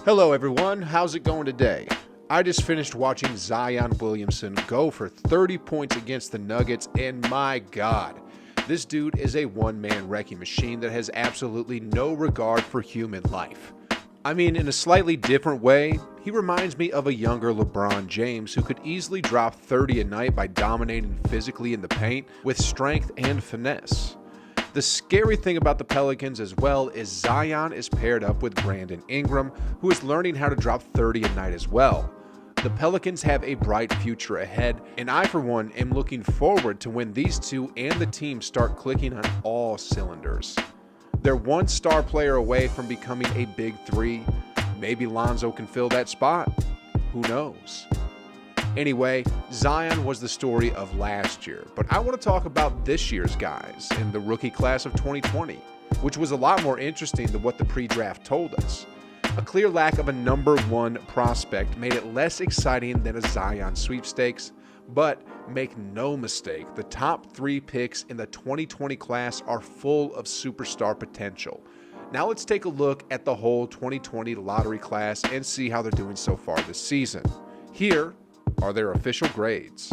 Hello everyone, how's it going today? I just finished watching Zion Williamson go for 30 points against the Nuggets, and my God, this dude is a one-man wrecking machine that has absolutely no regard for human life. I mean, in a slightly different way, he reminds me of a younger LeBron James who could easily drop 30 a night by dominating physically in the paint with strength and finesse. The scary thing about the Pelicans as well is Zion is paired up with Brandon Ingram, who is learning how to drop 30 a night as well. The Pelicans have a bright future ahead, and I for one am looking forward to when these two and the team start clicking on all cylinders. They're one star player away from becoming a big three. Maybe Lonzo can fill that spot. Who knows? Anyway, Zion was the story of last year, but I want to talk about this year's guys in the rookie class of 2020, which was a lot more interesting than what the pre-draft told us. A clear lack of a number one prospect made it less exciting than a Zion sweepstakes, but make no mistake, the top three picks in the 2020 class are full of superstar potential. Now let's take a look at the whole 2020 lottery class and see how they're doing so far this season. Here are their official grades.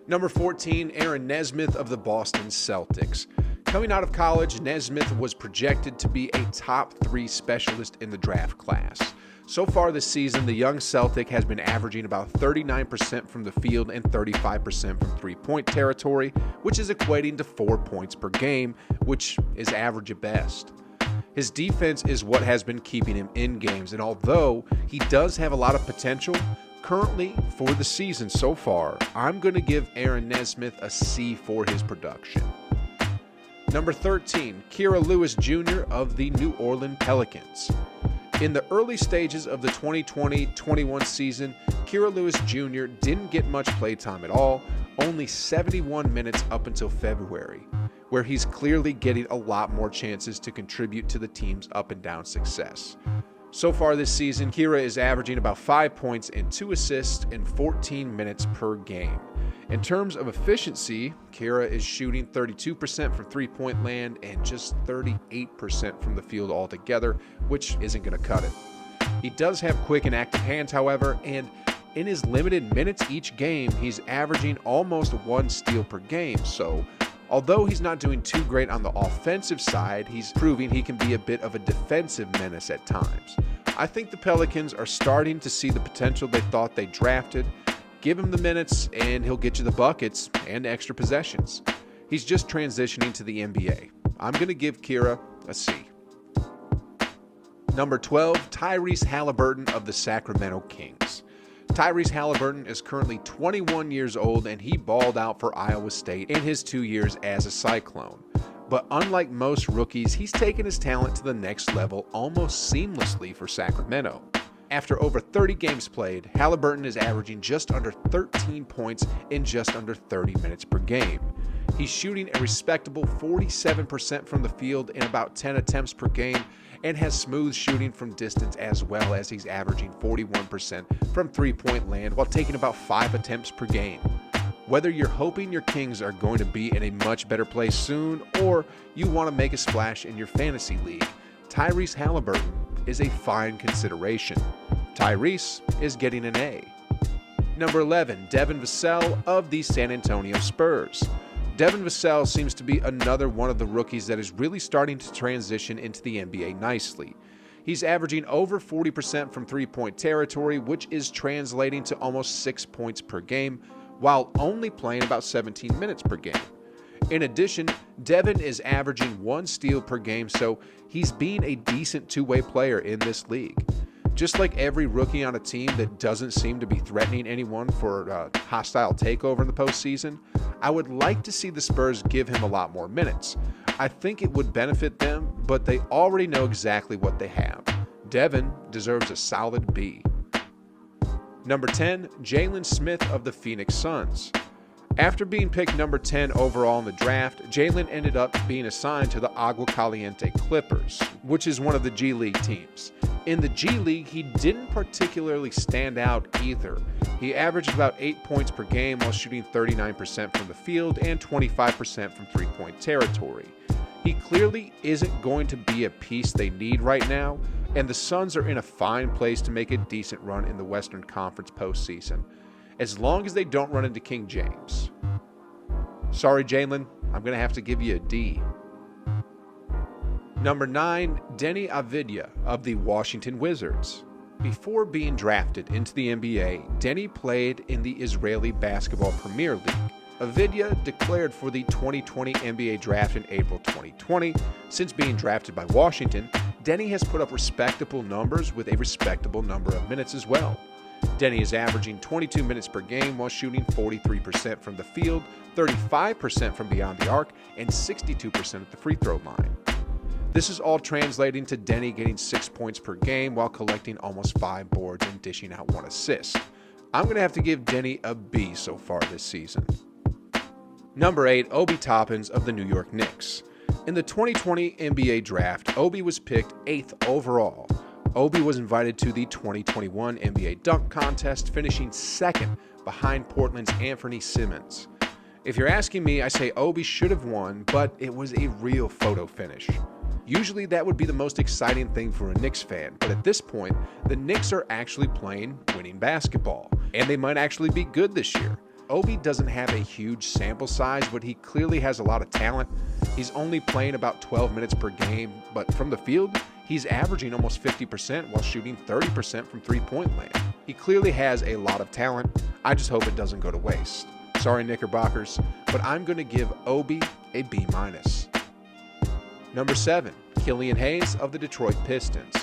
Number 14, Aaron Nesmith of the Boston Celtics. Coming out of college, Nesmith was projected to be a top 3 specialist in the draft class. So far this season, the young Celtic has been averaging about 39% from the field and 35% from three-point territory, which is equating to 4 points per game, which is average at best. His defense is what has been keeping him in games, and although he does have a lot of potential, currently for the season so far, I'm going to give Aaron Nesmith a C for his production. Number 13, Kira Lewis Jr. of the New Orleans Pelicans. In the early stages of the 2020-21 season, Kira Lewis Jr. didn't get much playtime at all, only 71 minutes up until February, where he's clearly getting a lot more chances to contribute to the team's up and down success. So far this season, Kira is averaging about 5 points and 2 assists in 14 minutes per game. In terms of efficiency, Kira is shooting 32% from three-point land and just 38% from the field altogether, which isn't going to cut it. He does have quick and active hands, however, and in his limited minutes each game, he's averaging almost 1 steal per game, so although he's not doing too great on the offensive side, he's proving he can be a bit of a defensive menace at times. I think the Pelicans are starting to see the potential they thought they drafted. Give him the minutes and he'll get you the buckets and extra possessions. He's just transitioning to the NBA. I'm going to give Kira a C. Number 12, Tyrese Haliburton of the Sacramento Kings. Tyrese Haliburton is currently 21 years old and he balled out for Iowa State in his 2 years as a Cyclone. But unlike most rookies, he's taken his talent to the next level almost seamlessly for Sacramento. After over 30 games played, Haliburton is averaging just under 13 points in just under 30 minutes per game. He's shooting a respectable 47% from the field in about 10 attempts per game and has smooth shooting from distance as well, as he's averaging 41% from three-point land while taking about 5 attempts per game. Whether you're hoping your Kings are going to be in a much better place soon or you want to make a splash in your fantasy league, Tyrese Haliburton is a fine consideration. Tyrese is getting an A. Number 11, Devin Vassell of the San Antonio Spurs. Devin Vassell seems to be another one of the rookies that is really starting to transition into the NBA nicely. He's averaging over 40% from three-point territory, which is translating to almost 6 points per game, while only playing about 17 minutes per game. In addition, Devin is averaging 1 steal per game, so he's being a decent two-way player in this league. Just like every rookie on a team that doesn't seem to be threatening anyone for a hostile takeover in the postseason, I would like to see the Spurs give him a lot more minutes. I think it would benefit them, but they already know exactly what they have. Devin deserves a solid B. Number 10, Jalen Smith of the Phoenix Suns. After being picked number 10 overall in the draft, Jalen ended up being assigned to the Agua Caliente Clippers, which is one of the G League teams. In the G League, he didn't particularly stand out either. He averaged about 8 points per game while shooting 39% from the field and 25% from three-point territory. He clearly isn't going to be a piece they need right now, and the Suns are in a fine place to make a decent run in the Western Conference postseason, as long as they don't run into King James. Sorry, Jalen, I'm going to have to give you a D. Number 9, Deni Avidja of the Washington Wizards. Before being drafted into the NBA, Deni played in the Israeli Basketball Premier League. Avidja declared for the 2020 NBA Draft in April 2020. Since being drafted by Washington, Deni has put up respectable numbers with a respectable number of minutes as well. Deni is averaging 22 minutes per game while shooting 43% from the field, 35% from beyond the arc, and 62% at the free throw line. This is all translating to Deni getting 6 points per game while collecting almost 5 boards and dishing out 1 assist. I'm going to have to give Deni a B so far this season. Number 8, Obi Toppin of the New York Knicks. In the 2020 NBA Draft, Obi was picked 8th overall. Obi was invited to the 2021 NBA Dunk Contest, finishing 2nd behind Portland's Anthony Simmons. If you're asking me, I say Obi should have won, but it was a real photo finish. Usually that would be the most exciting thing for a Knicks fan, but at this point, the Knicks are actually playing winning basketball, and they might actually be good this year. Obi doesn't have a huge sample size, but he clearly has a lot of talent. He's only playing about 12 minutes per game, but from the field, he's averaging almost 50% while shooting 30% from three-point land. He clearly has a lot of talent. I just hope it doesn't go to waste. Sorry, Knickerbockers, but I'm going to give Obi a B-. Number 7, Killian Hayes of the Detroit Pistons.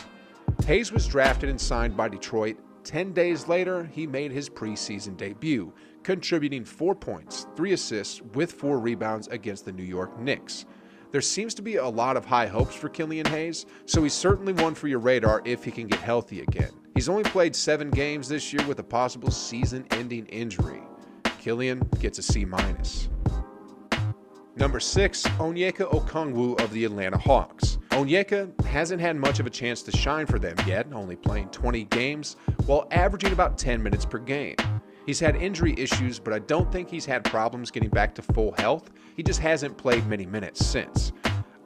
Hayes was drafted and signed by Detroit. 10 days later, he made his preseason debut, contributing 4 points, 3 assists, with 4 rebounds against the New York Knicks. There seems to be a lot of high hopes for Killian Hayes, so he's certainly one for your radar if he can get healthy again. He's only played 7 games this year with a possible season-ending injury. Killian gets a C-. Number 6, Onyeka Okongwu of the Atlanta Hawks. Onyeka hasn't had much of a chance to shine for them yet, only playing 20 games while averaging about 10 minutes per game. He's had injury issues, but I don't think he's had problems getting back to full health. He just hasn't played many minutes since.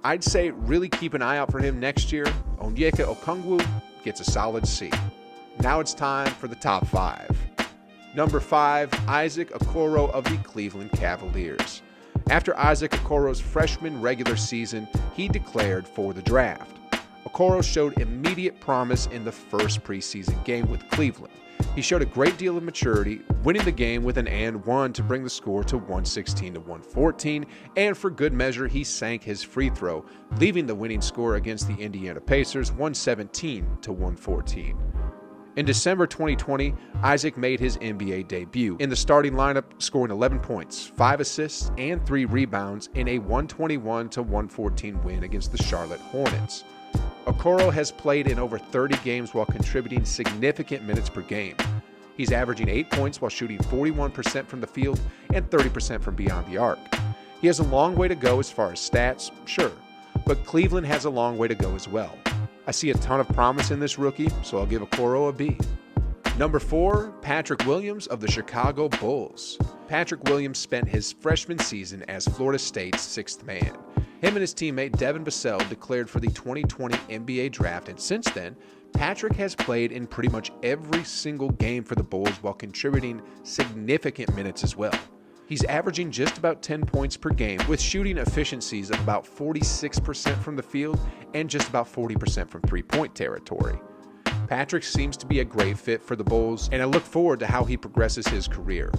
I'd say really keep an eye out for him next year. Onyeka Okongwu gets a solid C. Now it's time for the top 5. Number 5, Issac Okoro of the Cleveland Cavaliers. After Isaac Okoro's freshman regular season, he declared for the draft. Okoro showed immediate promise in the first preseason game with Cleveland. He showed a great deal of maturity, winning the game with an and one to bring the score to 116-114, and for good measure, he sank his free throw, leaving the winning score against the Indiana Pacers 117-114. In December 2020, Isaac made his NBA debut in the starting lineup, scoring 11 points, 5 assists, and 3 rebounds in a 121-114 win against the Charlotte Hornets. Okoro has played in over 30 games while contributing significant minutes per game. He's averaging 8 points while shooting 41% from the field and 30% from beyond the arc. He has a long way to go as far as stats, sure, but Cleveland has a long way to go as well. I see a ton of promise in this rookie, so I'll give Okoro a B. Number 4, Patrick Williams of the Chicago Bulls. Patrick Williams spent his freshman season as Florida State's 6th man. Him and his teammate Devin Vassell declared for the 2020 NBA Draft, and since then, Patrick has played in pretty much every single game for the Bulls while contributing significant minutes as well. He's averaging just about 10 points per game with shooting efficiencies of about 46% from the field and just about 40% from three-point territory. Patrick seems to be a great fit for the Bulls, and I look forward to how he progresses his career.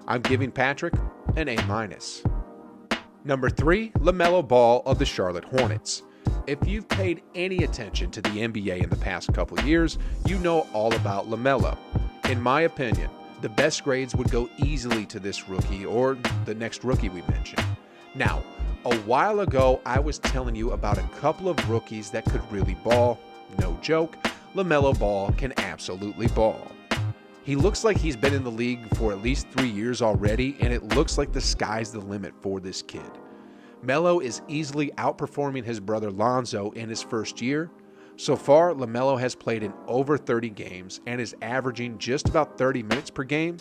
I'm giving Patrick an A-. Number 3, LaMelo Ball of the Charlotte Hornets. If you've paid any attention to the NBA in the past couple years, you know all about LaMelo. In my opinion, the best grades would go easily to this rookie or the next rookie we mentioned. Now, a while ago, I was telling you about a couple of rookies that could really ball. No joke, LaMelo Ball can absolutely ball. He looks like he's been in the league for at least 3 years already, and it looks like the sky's the limit for this kid. Melo is easily outperforming his brother Lonzo in his first year. So far, LaMelo has played in over 30 games and is averaging just about 30 minutes per game.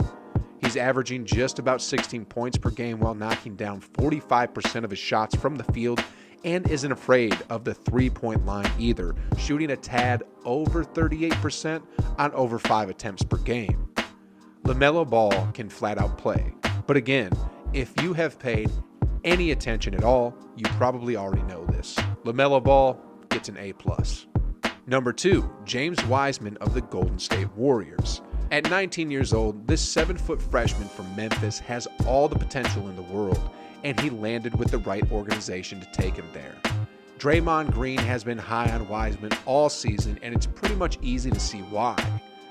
He's averaging just about 16 points per game while knocking down 45% of his shots from the field and isn't afraid of the three-point line either, shooting a tad over 38% on over 5 attempts per game. LaMelo Ball can flat out play, but again, if you have paid any attention at all, you probably already know this. LaMelo Ball gets an A+. Number 2, James Wiseman of the Golden State Warriors. At 19 years old, this 7-foot freshman from Memphis has all the potential in the world, and he landed with the right organization to take him there. Draymond Green has been high on Wiseman all season, and it's pretty much easy to see why.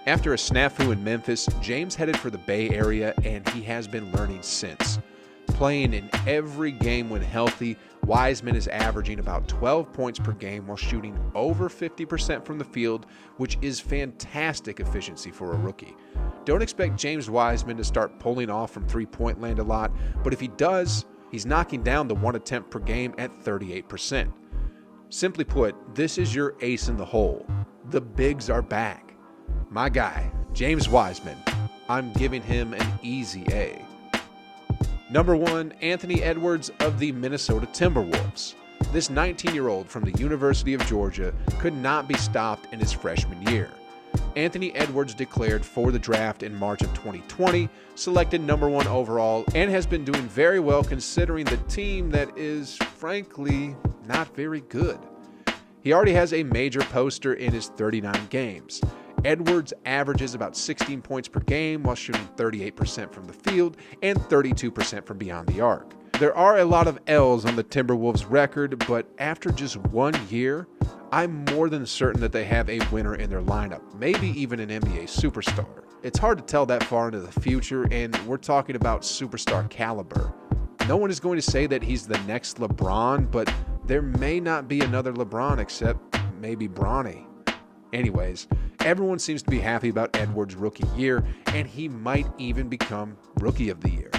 After a snafu in Memphis, James headed for the Bay Area, and he has been learning since. Playing in every game when healthy, Wiseman is averaging about 12 points per game while shooting over 50% from the field, which is fantastic efficiency for a rookie. Don't expect James Wiseman to start pulling off from three-point land a lot, but if he does, he's knocking down the 1 attempt per game at 38%. Simply put, this is your ace in the hole. The bigs are back. My guy, James Wiseman, I'm giving him an easy A. Number 1, Anthony Edwards of the Minnesota Timberwolves. This 19-year-old from the University of Georgia could not be stopped in his freshman year. Anthony Edwards declared for the draft in March of 2020, selected number 1 overall, and has been doing very well considering the team that is, frankly, not very good. He already has a major poster in his 39 games. Edwards averages about 16 points per game while shooting 38% from the field and 32% from beyond the arc. There are a lot of L's on the Timberwolves record, but after just 1 year, I'm more than certain that they have a winner in their lineup, maybe even an NBA superstar. It's hard to tell that far into the future, and we're talking about superstar caliber. No one is going to say that he's the next LeBron, but there may not be another LeBron except maybe Bronny. Anyways, everyone seems to be happy about Edwards' rookie year, and he might even become Rookie of the Year.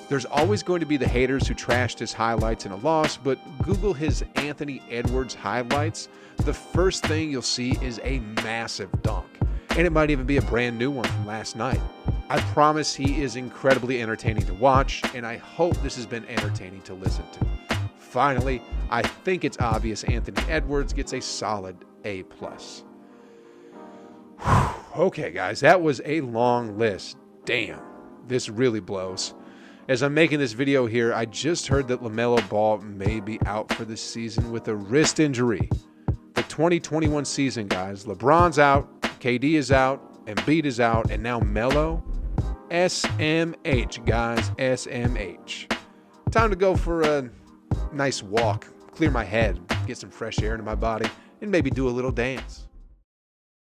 There's always going to be the haters who trashed his highlights in a loss, but Google his Anthony Edwards highlights. The first thing you'll see is a massive dunk, and it might even be a brand new one from last night. I promise he is incredibly entertaining to watch, and I hope this has been entertaining to listen to. Finally, I think it's obvious Anthony Edwards gets a solid A+. Okay, guys, that was a long list. Damn, this really blows. As I'm making this video here, I just heard that LaMelo Ball may be out for this season with a wrist injury. The 2021 season, guys. LeBron's out, KD is out, Embiid is out, and now Melo. SMH, guys, SMH. Time to go for a nice walk, clear my head, get some fresh air into my body, and maybe do a little dance.